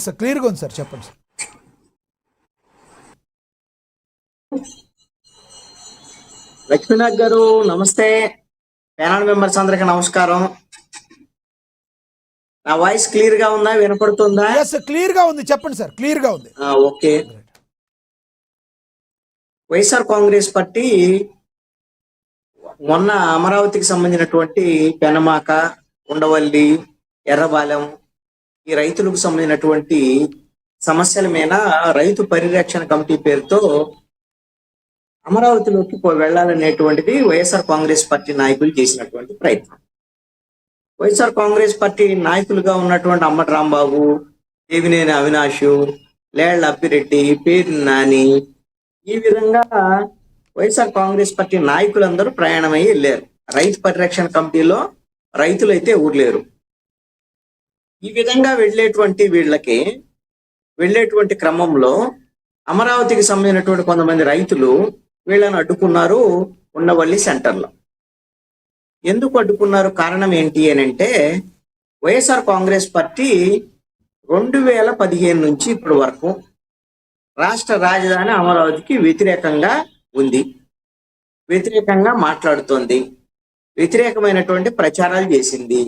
Sir క్లియర్గా ఉంది sir, చెప్పండి సార్. లక్ష్మీనాథ్ గారు నమస్తే. ప్యానల్ మెంబర్స్ అందరికి నమస్కారం. నా వాయిస్ క్లియర్ గా ఉందా, వినపడుతుందా? క్లియర్ గా ఉంది, చెప్పండి సార్. క్లియర్ గా ఉంది. ఓకే. వైఎస్ఆర్ కాంగ్రెస్ పార్టీ మొన్న అమరావతికి సంబంధించినటువంటి పెనమాక, ఉండవల్లి, ఎర్రబాలెం ఈ రైతులకు సంబంధించినటువంటి సమస్యల మీద రైతు పరిరక్షణ కమిటీ పేరుతో అమరావతిలోకి వెళ్లాలనేటువంటిది వైఎస్ఆర్ కాంగ్రెస్ పార్టీ నాయకులు చేసినటువంటి ప్రయత్నం. వైఎస్ఆర్ కాంగ్రెస్ పార్టీ నాయకులుగా ఉన్నటువంటి అమ్మటి రాంబాబు, దేవినేని అవినాష్, లేళ్ల అప్పిరెడ్డి, పేరు నాని, ఈ విధంగా వైఎస్ఆర్ కాంగ్రెస్ పార్టీ నాయకులందరూ ప్రయాణమై వెళ్ళారు. రైతు పరిరక్షణ కమిటీలో రైతులైతే ఊర్లేరు. ఈ విధంగా వెళ్ళేటువంటి క్రమంలో అమరావతికి సంబంధించినటువంటి కొంతమంది రైతులు వీళ్ళని అడ్డుకున్నారు ఉండవల్లి సెంటర్లో. ఎందుకు అడ్డుకున్నారు, కారణం ఏంటి అని అంటే, వైఎస్ఆర్ కాంగ్రెస్ పార్టీ 2015 నుంచి ఇప్పటి వరకు రాష్ట్ర రాజధాని అమరావతికి వ్యతిరేకంగా ఉంది, వ్యతిరేకంగా మాట్లాడుతోంది, వ్యతిరేకమైనటువంటి ప్రచారాలు చేసింది.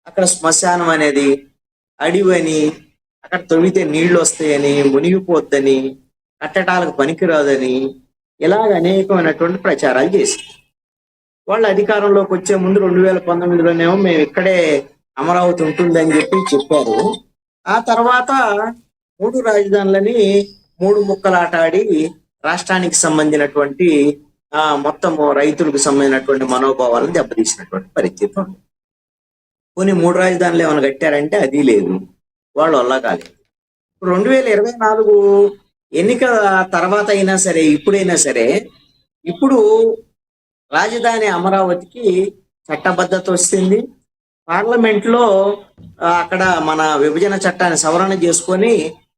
అక్కడ శ్మశానం అనేది అడివని, అక్కడ తొవితే నీళ్లు వస్తాయని, మునిగిపోద్దని, కట్టడాలకు పనికిరాదని, ఇలాగ అనేకమైనటువంటి ప్రచారాలు చేసింది. వాళ్ళు అధికారంలోకి వచ్చే ముందు 2019లోనేమో మేము ఇక్కడే అమరావతి ఉంటుందని చెప్పారు. ఆ తర్వాత 3 రాజధానులని 3 ముక్కలాట ఆడి రాష్ట్రానికి సంబంధించినటువంటి మొత్తము రైతులకు సంబంధించినటువంటి మనోభావాలను దెబ్బతీసినటువంటి పరిస్థితి ఉంది. కొన్ని 3 రాజధానులు ఏమైనా కట్టారంటే అది లేదు, వాళ్ళు వల్ల కాలేదు. 2024 ఎన్నికల తర్వాత అయినా సరే, ఇప్పుడైనా సరే, ఇప్పుడు రాజధాని అమరావతికి చట్టబద్ధత వస్తుంది. పార్లమెంట్ లో అక్కడ మన విభజన చట్టాన్ని సవరణ చేసుకొని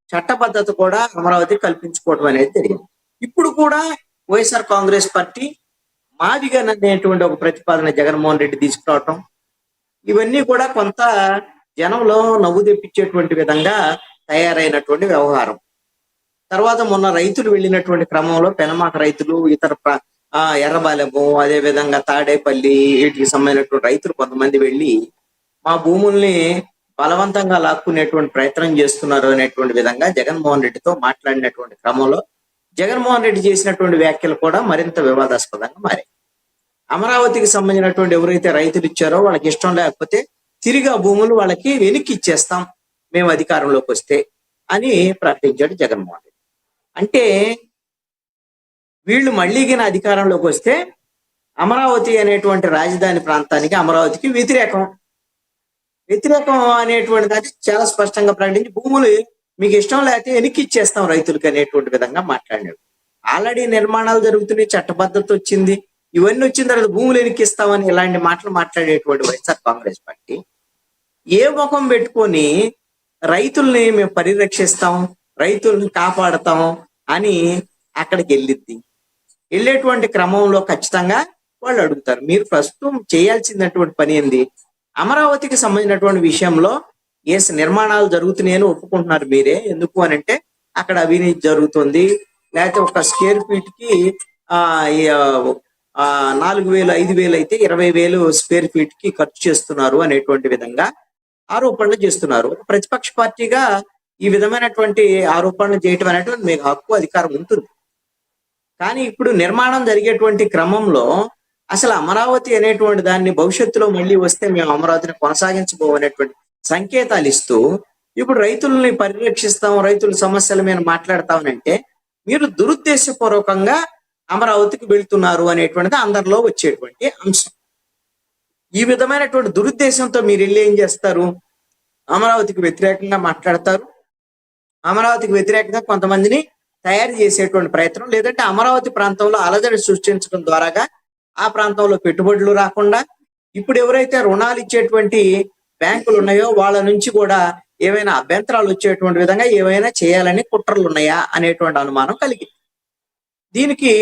చట్టబద్ధత కూడా అమరావతికి కల్పించుకోవడం అనేది జరిగింది. ఇప్పుడు కూడా వైఎస్ఆర్ కాంగ్రెస్ పార్టీ మాదిగన్ అనేటువంటి ఒక ప్రతిపాదన జగన్మోహన్ రెడ్డి తీసుకురావటం, ఇవన్నీ కూడా కొంత జనంలో నవ్వు తెప్పించేటువంటి విధంగా తయారైనటువంటి వ్యవహారం. తర్వాత మొన్న రైతులు వెళ్ళినటువంటి క్రమంలో పెనమాక రైతులు, ఇతర ఎర్రబాలెము, అదే విధంగా తాడేపల్లి, వీటికి సంబంధించినటువంటి రైతులు కొంతమంది వెళ్ళి మా భూముల్ని బలవంతంగా లాక్కునేటువంటి ప్రయత్నం చేస్తున్నారు అనేటువంటి విధంగా జగన్మోహన్ రెడ్డితో మాట్లాడినటువంటి క్రమంలో జగన్మోహన్ రెడ్డి చేసినటువంటి వ్యాఖ్యలు కూడా మరింత వివాదాస్పదంగా మారాయి. అమరావతికి సంబంధించినటువంటి ఎవరైతే రైతులు ఇచ్చారో వాళ్ళకి ఇష్టం లేకపోతే తిరిగి ఆ భూములు వాళ్ళకి వెనక్కి ఇచ్చేస్తాం మేము అధికారంలోకి వస్తే అని ప్రకటించాడు జగన్మోహన్ రెడ్డి. అంటే వీళ్ళు మళ్ళీగిన అధికారంలోకి వస్తే అమరావతి అనేటువంటి రాజధాని ప్రాంతానికి, అమరావతికి వ్యతిరేకం అనేటువంటి దాన్ని చాలా స్పష్టంగా ప్రకటించి భూములు మీకు ఇష్టం లేకపోతే వెనక్కి ఇచ్చేస్తాం రైతులకి అనేటువంటి విధంగా మాట్లాడినాడు. ఆల్రెడీ నిర్మాణాలు జరుగుతున్నాయి, చట్టబద్ధత వచ్చింది, ఇవన్నీ వచ్చిన తర్వాత భూములు వెనక్కి ఇస్తామని ఇలాంటి మాటలు మాట్లాడేటువంటి వైఎస్ఆర్ కాంగ్రెస్ పార్టీ ఏ ముఖం పెట్టుకొని రైతుల్ని మేము పరిరక్షిస్తాం, రైతుల్ని కాపాడతాం అని అక్కడికి వెళ్ళేటువంటి క్రమంలో ఖచ్చితంగా వాళ్ళు అడుగుతారు, మీరు ప్రస్తుతం చేయాల్సినటువంటి పని ఏంది? అమరావతికి సంబంధించినటువంటి విషయంలో నిర్మాణాలు జరుగుతున్నాయని ఒప్పుకుంటున్నారు మీరే, ఎందుకు అని అంటే అక్కడ అవినీతి జరుగుతుంది, లేకపోతే ఒక స్క్వేర్ ఫీట్ కి 4,000 5,000 అయితే 20,000 స్క్వేర్ ఫీట్ కి ఖర్చు చేస్తున్నారు అనేటువంటి విధంగా ఆరోపణలు చేస్తున్నారు. ప్రతిపక్ష పార్టీగా ఈ విధమైనటువంటి ఆరోపణలు చేయటం అనేటువంటి మీకు హక్కు, అధికారం ఉంటుంది. కానీ ఇప్పుడు నిర్మాణం జరిగేటువంటి క్రమంలో అసలు అమరావతి అనేటువంటి దాన్ని భవిష్యత్తులో మళ్ళీ వస్తే మేము అమరావతిని కొనసాగించబోనేటువంటి సంకేతాలు ఇస్తూ ఇప్పుడు రైతుల్ని పరిరక్షిస్తాం, రైతుల సమస్యల మీద మాట్లాడతామనంటే మీరు దురుద్దేశపూర్వకంగా అమరావతికి వెళ్తున్నారు అనేటువంటిది అందరిలో వచ్చేటువంటి అంశం. ఈ విధమైనటువంటి దురుద్దేశంతో మీరు వెళ్ళి ఏం చేస్తారు? అమరావతికి వ్యతిరేకంగా మాట్లాడతారు, అమరావతికి వ్యతిరేకంగా కొంతమందిని తయారు చేసేటువంటి ప్రయత్నం, లేదంటే అమరావతి ప్రాంతంలో అలజడి సృష్టించడం ద్వారాగా ఆ ప్రాంతంలో పెట్టుబడులు రాకుండా ఇప్పుడు ఎవరైతే రుణాలు ఇచ్చేటువంటి బ్యాంకులు ఉన్నాయో వాళ్ళ నుంచి కూడా ఏమైనా అభ్యంతరాలు వచ్చేటువంటి విధంగా ఏమైనా చేయాలని కుట్రలు ఉన్నాయా అనేటువంటి అనుమానం కలిగింది. దీనికి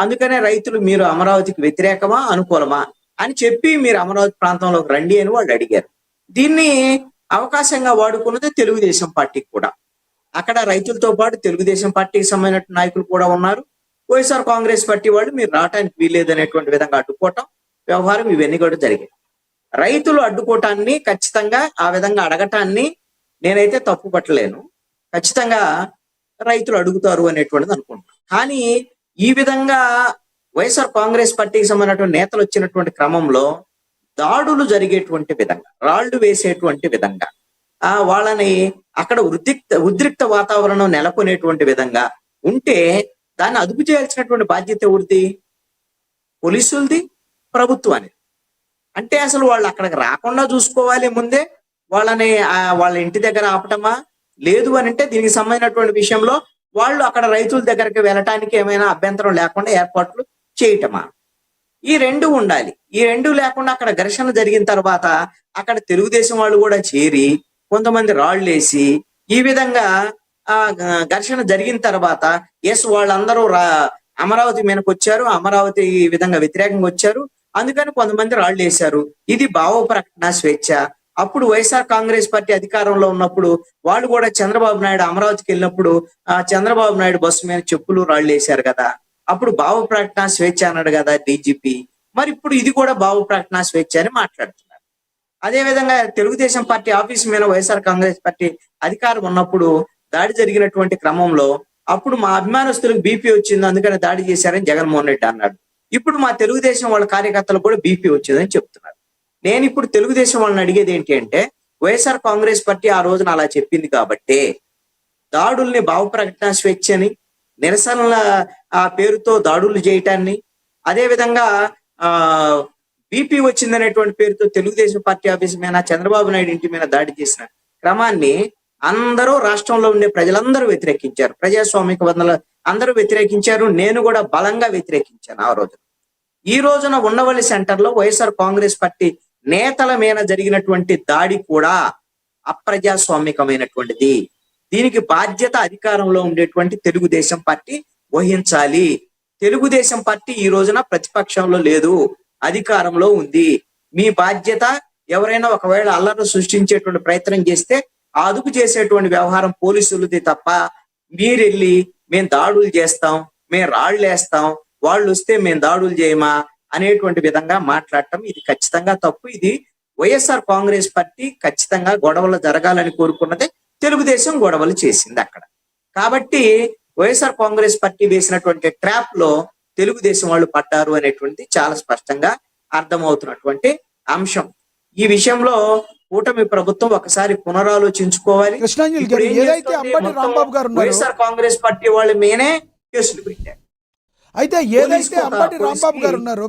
అందుకనే రైతులు మీరు అమరావతికి వ్యతిరేకమా అనుకూలమా అని చెప్పి మీరు అమరావతి ప్రాంతంలోకి రండి అని వాళ్ళు అడిగారు. దీన్ని అవకాశంగా వాడుకున్నది తెలుగుదేశం పార్టీకి కూడా. అక్కడ రైతులతో పాటు తెలుగుదేశం పార్టీకి సంబంధించిన నాయకులు కూడా ఉన్నారు. వైఎస్ఆర్ కాంగ్రెస్ పార్టీ వాళ్ళు మీరు రావడానికి వీల్లేదనేటువంటి విధంగా అడ్డుకోవటం వ్యవహారం ఇవన్నీ కూడా జరిగాయి. రైతులు అడ్డుకోవటాన్ని ఖచ్చితంగా ఆ విధంగా అడగటాన్ని నేనైతే తప్పు పట్టలేను. ఖచ్చితంగా రైతులు అడుగుతారు అనేటువంటిది అనుకుంటున్నాను. కానీ ఈ విధంగా వైఎస్ఆర్ కాంగ్రెస్ పార్టీకి సంబంధించినటువంటి నేతలు వచ్చినటువంటి క్రమంలో దాడులు జరిగేటువంటి విధంగా, రాళ్లు వేసేటువంటి విధంగా, వాళ్ళని అక్కడ ఉద్రిక్త వాతావరణం నెలకొనేటువంటి విధంగా ఉంటే దాన్ని అదుపు చేయాల్సినటువంటి బాధ్యత ఎవరిది? పోలీసులది, ప్రభుత్వానికి. అంటే అసలు వాళ్ళు అక్కడికి రాకుండా చూసుకోవాలి ముందే, వాళ్ళని వాళ్ళ ఇంటి దగ్గర ఆపటమా? లేదు అని అంటే దీనికి సంబంధించినటువంటి విషయంలో వాళ్ళు అక్కడ రైతుల దగ్గరికి వెళ్ళటానికి ఏమైనా అభ్యంతరం లేకుండా ఏర్పాట్లు చేయటమా? ఈ రెండు ఉండాలి. ఈ రెండు లేకుండా అక్కడ ఘర్షణ జరిగిన తర్వాత అక్కడ తెలుగుదేశం వాళ్ళు కూడా చేరి కొంతమంది రాళ్ళేసి ఈ విధంగా ఘర్షణ జరిగిన తర్వాత వాళ్ళందరూ అమరావతి మీదకి వచ్చారు, అమరావతి ఈ విధంగా వ్యతిరేకంగా వచ్చారు, అందుకని కొంతమంది రాళ్ళు వేశారు. ఇది భావ ప్రకటన స్వేచ్ఛ. అప్పుడు వైఎస్ఆర్ కాంగ్రెస్ పార్టీ అధికారంలో ఉన్నప్పుడు వాళ్ళు కూడా చంద్రబాబు నాయుడు అమరావతికి వెళ్ళినప్పుడు చంద్రబాబు నాయుడు బస్సు మీద చెప్పులు రాళ్ళు వేశారు కదా, అప్పుడు భావ ప్రకటన స్వేచ్ఛ అన్నాడు కదా డీజీపీ. మరి ఇప్పుడు ఇది కూడా భావ ప్రకటన స్వేచ్ఛ అని మాట్లాడుతున్నారు. అదే విధంగా తెలుగుదేశం పార్టీ ఆఫీస్ మీద వైఎస్ఆర్ కాంగ్రెస్ పార్టీ అధికారం ఉన్నప్పుడు దాడి జరిగినటువంటి క్రమంలో అప్పుడు మా అభిమానస్తులకు బీపీ వచ్చింది అందుకని దాడి చేశారని జగన్మోహన్ రెడ్డి అన్నాడు. ఇప్పుడు మా తెలుగుదేశం వాళ్ళ కార్యకర్తలకు కూడా బీపీ వచ్చిందని చెప్తున్నారు. నేను ఇప్పుడు తెలుగుదేశం వాళ్ళని అడిగేది ఏంటి అంటే, వైఎస్ఆర్ కాంగ్రెస్ పార్టీ ఆ రోజున అలా చెప్పింది కాబట్టి దాడుల్ని భావ ప్రకటన స్వేచ్ఛని, నిరసనల పేరుతో దాడులు చేయటాన్ని, అదే విధంగా బీపీ వచ్చిందనేటువంటి పేరుతో తెలుగుదేశం పార్టీ ఆఫీస్ మీద చంద్రబాబు నాయుడు ఇంటి మీద దాడి చేసిన క్రమాన్ని అందరూ రాష్ట్రంలో ఉండే ప్రజలందరూ వ్యతిరేకించారు. ప్రజాస్వామిక వందల అందరూ వ్యతిరేకించారు. నేను కూడా బలంగా వ్యతిరేకించాను ఆ రోజున. ఈ రోజున ఉండవల్లి సెంటర్ లో వైఎస్ఆర్ కాంగ్రెస్ పార్టీ నేతల మీద జరిగినటువంటి దాడి కూడా అప్రజాస్వామికమైనటువంటిది. దీనికి బాధ్యత అధికారంలో ఉండేటువంటి తెలుగుదేశం పార్టీ వహించాలి. తెలుగుదేశం పార్టీ ఈ రోజున ప్రతిపక్షంలో లేదు, అధికారంలో ఉంది. మీ బాధ్యత ఎవరైనా ఒకవేళ అల్లర్లు సృష్టించేటువంటి ప్రయత్నం చేస్తే అదుపు చేసేటువంటి వ్యవహారం పోలీసులది తప్ప మీరెళ్ళి మేము దాడులు చేస్తాం, మేము రాళ్ళు వేస్తాం, వాళ్ళు వస్తే మేము దాడులు చేయమా అనేటువంటి విధంగా మాట్లాడటం ఇది ఖచ్చితంగా తప్పు. ఇది వైఎస్ఆర్ కాంగ్రెస్ పార్టీ ఖచ్చితంగా గొడవలు జరగాలని కోరుకున్నదే, తెలుగుదేశం గొడవలు చేసింది అక్కడ. కాబట్టి వైఎస్ఆర్ కాంగ్రెస్ పార్టీ వేసినటువంటి ట్రాప్ లో తెలుగుదేశం వాళ్ళు పడ్డారు అనేటువంటిది చాలా స్పష్టంగా అర్థమవుతున్నటువంటి అంశం. ఈ విషయంలో కూటమి ప్రభుత్వం ఒకసారి పునరాలోచించుకోవాలి. వైఎస్ఆర్ కాంగ్రెస్ పార్టీ వాళ్ళ మీనే కేసులు పెట్టారు. అయితే ఏదైతే అంబటి రాంబాబు గారు ఉన్నారో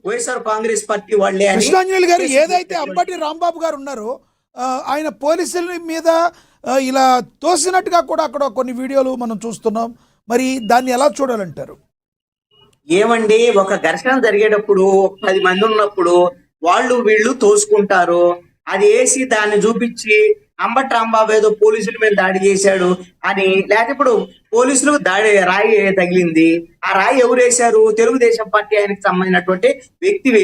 వైఎస్ఆర్ కాంగ్రెస్ పార్టీ వాళ్ళే. కృష్ణాంజలి గారు ఏదైతే అంబటి రాంబాబు గారు ఉన్నారో ఆయన పోలీసుల మీద ఇలా తోసినట్టుగా కూడా అక్కడ కొన్ని వీడియోలు మనం చూస్తున్నాం. మరి దాన్ని ఎలా చూడాలంటారు? ఏమండి, ఒక ఘర్షణ జరిగేటప్పుడు 10 మంది ఉన్నప్పుడు వాళ్ళు వీళ్ళు తోసుకుంటారు. అది వేసి దాన్ని చూపించి అంబటి రాంబాబు ఏదో పోలీసుల మీద దాడి చేశాడు అని, లేకపోతే ఇప్పుడు పోలీసులకు రాయి తగిలింది, ఆ రాయి ఎవరు వేశారు? తెలుగుదేశం పార్టీ ఆయనకు సంబంధించినటువంటి వ్యక్తి